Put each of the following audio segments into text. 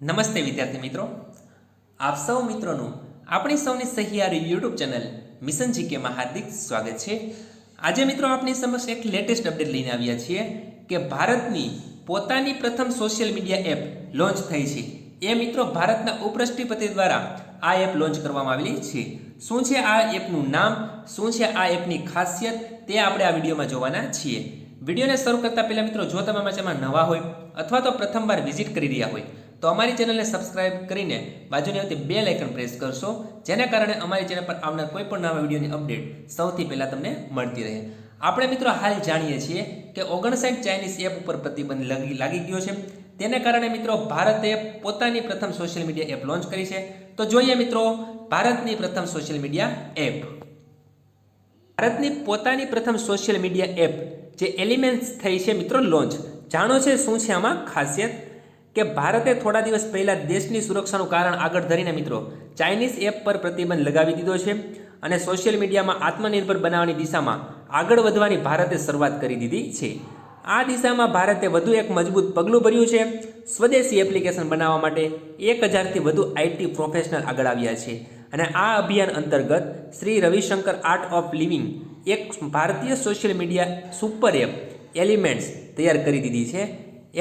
નમસ્તે વિદ્યાર્થી મિત્રો, આપ સૌ મિત્રોનું આપણી સૌની સહિયારી યુટ્યુબ ચેનલ મિશન જીકેમાં હાર્દિક સ્વાગત છે। આજે મિત્રો આપણી સમક્ષ એક લેટેસ્ટ અપડેટ લઈને આવ્યા છીએ કે ભારતની પોતાની પ્રથમ સોશિયલ મીડિયા એપ લોન્ચ થઈ છે। એ મિત્રો ભારતના ઉપરાષ્ટ્રપતિ દ્વારા આ એપ લોન્ચ કરવામાં આવેલી છે। શું છે આ એપનું નામ, શું છે આ એપની ખાસિયત, તે આપણે આ વિડીયોમાં જોવાના છીએ। વિડીયોને શરૂ કરતા પહેલા મિત્રો, જો તમે અમારા ચેનલમાં નવા હોય અથવા તો પ્રથમવાર વિઝિટ કરી રહ્યા હોય તો અમારી ચેનલને સબસ્ક્રાઇબ કરીને બાજુની આવતી બેલ આઇકન પ્રેસ કરશો, જેના કારણે અમારી ચેનલ પર આવનાર કોઈ પણ નવા વિડીયોની અપડેટ સૌથી પહેલાં તમને મળતી રહે। આપણે મિત્રો હાલ જાણીએ છીએ કે 59 ચાઇનીઝ એપ ઉપર પ્રતિબંધ લાગી ગયો છે। તેને કારણે મિત્રો ભારતે પોતાની પ્રથમ સોશિયલ મીડિયા એપ લોન્ચ કરી છે। તો જોઈએ મિત્રો ભારતની પ્રથમ સોશિયલ મીડિયા એપ। ભારતની પોતાની પ્રથમ સોશિયલ મીડિયા એપ જે એલિમેન્ટ્સ થઈ છે મિત્રો લોન્ચ। જાણો છે શું છે આમાં ખાસિયત કે ભારતે થોડા દિવસ પહેલા દેશની સુરક્ષાનું કારણ આગળ ધરીને મિત્રો ચાઇનીઝ એપ પર પ્રતિબંધ લગાવી દીધો છે અને સોશિયલ મીડિયામાં આત્મનિર્ભર બનાવવાની દિશામાં આગળ વધવાની ભારતે શરૂઆત કરી દીધી છે। આ દિશામાં ભારતે વધુ એક મજબૂત પગલું ભર્યું છે। સ્વદેશી એપ્લિકેશન બનાવવા માટે 1000થી વધુ આઈટી પ્રોફેશનલ આગળ આવ્યા છે અને આ અભિયાન અંતર્ગત Shri Ravishankar art of living એક ભારતીય social media super app elements તૈયાર કરી દીધી છે।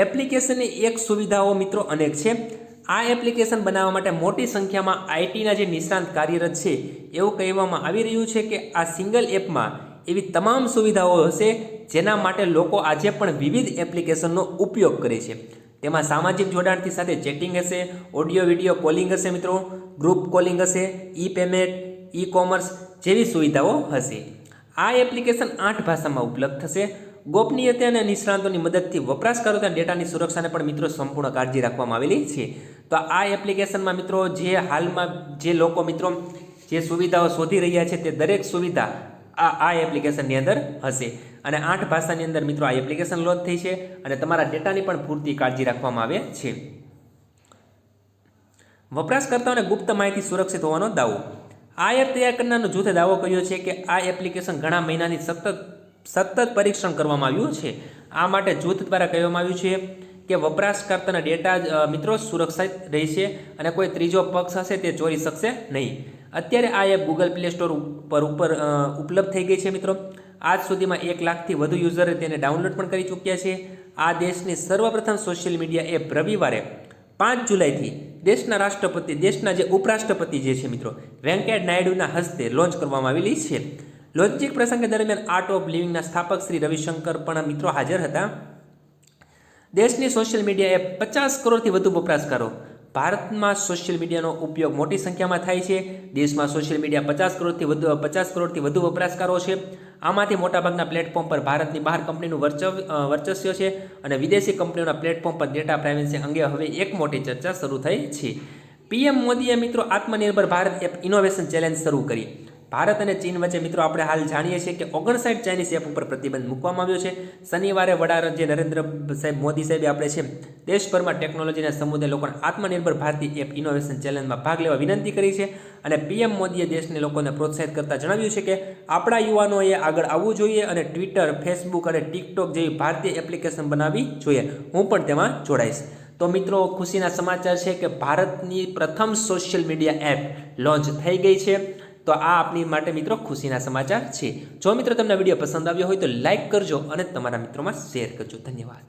એપ્લિકેશનની એક સુવિધાઓ મિત્રો અનેક છે। આ એપ્લિકેશન બનાવવા માટે મોટી સંખ્યામાં આઈટીના જે નિષ્ણાંત કાર્યરત છે એવું કહેવામાં આવી રહ્યું છે કે આ સિંગલ એપમાં એવી તમામ સુવિધાઓ હશે જેના માટે લોકો આજે પણ વિવિધ એપ્લિકેશનનો ઉપયોગ કરે છે। તેમાં સામાજિક જોડાણથી સાથે ચેટિંગ હશે, ઓડિયો વિડીયો કોલિંગ હશે મિત્રો, ગ્રુપ કોલિંગ હશે, ઈ પેમેન્ટ, ઈ કોમર્સ જેવી સુવિધાઓ હશે। આ એપ્લિકેશન 8 ભાષામાં ઉપલબ્ધ થશે। ગોપનીયતા અને નિષ્ણાંતોની મદદથી વપરાશકર્તાના ડેટાની સુરક્ષાને પણ મિત્રો સંપૂર્ણ કાળજી રાખવામાં આવેલી છે। તો આ એપ્લિકેશનમાં મિત્રો જે હાલમાં જે લોકો મિત્રો જે સુવિધાઓ શોધી રહ્યા છે તે દરેક સુવિધા આ એપ્લિકેશનની અંદર હશે અને 8 ભાષાની અંદર મિત્રો આ એપ્લિકેશન લોન્ચ થઈ છે અને તમારા ડેટાની પણ પૂરતી કાળજી રાખવામાં આવે છે। વપરાશકર્તાઓને ગુપ્ત માહિતી સુરક્ષિત હોવાનો દાવો। આ એપ તૈયાર કરનારનો જૂથે દાવો કર્યો છે કે આ એપ્લિકેશન ઘણા મહિનાની સતત પરીક્ષણ કરવામાં આવ્યું છે। આ માટે જૂથ દ્વારા કહેવામાં આવ્યું છે કે વપરાશકર્તાના ડેટા મિત્રો સુરક્ષિત રહેશે અને કોઈ ત્રીજો પક્ષ હશે તે ચોરી શકશે નહીં। અત્યારે આ એપ ગૂગલ પ્લે સ્ટોર ઉપર ઉપલબ્ધ થઈ ગઈ છે મિત્રો। આજ સુધીમાં 1 લાખથી વધુ યુઝરે તેને ડાઉનલોડ પણ કરી ચૂક્યા છે। આ દેશની સર્વપ્રથમ સોશિયલ મીડિયા એપ રવિવારે 5 જુલાઈથી દેશના જે ઉપરાષ્ટ્રપતિ જે છે મિત્રો વેંકૈયા નાયડુના હસ્તે લોન્ચ કરવામાં આવેલી છે। લોન્ચિંગ પ્રસંગે દરમિયાન આર્ટ ઓફ લિવિંગના સ્થાપક શ્રી રવિશંકર પણ મિત્રો હાજર હતા। દેશની સોશિયલ મીડિયા એપ 50 કરોડથી વધુ વપરાશકારો। ભારતમાં સોશિયલ મીડિયાનો ઉપયોગ મોટી સંખ્યામાં થાય છે। દેશમાં સોશિયલ મીડિયા 50 કરોડથી વધુ વપરાશકારો છે। આમાંથી મોટાભાગના પ્લેટફોર્મ પર ભારતની બહાર કંપનીનું વર્ચસ્વ છે અને વિદેશી કંપનીઓના પ્લેટફોર્મ પર ડેટા પ્રાઇવસી અંગે હવે એક મોટી ચર્ચા શરૂ થઈ છે। પીએમ મોદીએ મિત્રો આત્મનિર્ભર ભારત એપ ઇનોવેશન ચેલેન્જ શરૂ કરી। ભારત અને ચીન વચ્ચે મિત્રો આપણે હાલ જાણીએ છીએ કે 59 ચાઇનીઝ એપ ઉપર પ્રતિબંધ મૂકવામાં આવ્યો છે। શનિવારે વડાપ્રધાન જે નરેન્દ્ર મોદી સાહેબે આપણે છે દેશભરમાં ટેકનોલોજીના સમુદાય લોકોને આત્મનિર્ભર ભારતીય એપ ઇનોવેશન ચેલેન્જમાં ભાગ લેવા વિનંતી કરી છે અને પીએમ મોદીએ દેશને લોકોને પ્રોત્સાહિત કરતા જણાવ્યું છે કે આપણા યુવાનોએ આગળ આવવું જોઈએ અને ટ્વિટર, ફેસબુક અને ટિકટોક જેવી ભારતીય એપ્લિકેશન બનાવવી જોઈએ। હું પણ તેમાં જોડાઈશ। તો મિત્રો ખુશીના સમાચાર છે કે ભારતની પ્રથમ સોશિયલ મીડિયા એપ લોન્ચ થઈ ગઈ છે। તો આ આપની માટે મિત્રો ખુશીના સમાચાર છે। જો મિત્રો તમને વિડીયો પસંદ આવ્યો હોય તો લાઈક કરજો અને તમારા મિત્રોમાં શેર કરજો। ધન્યવાદ।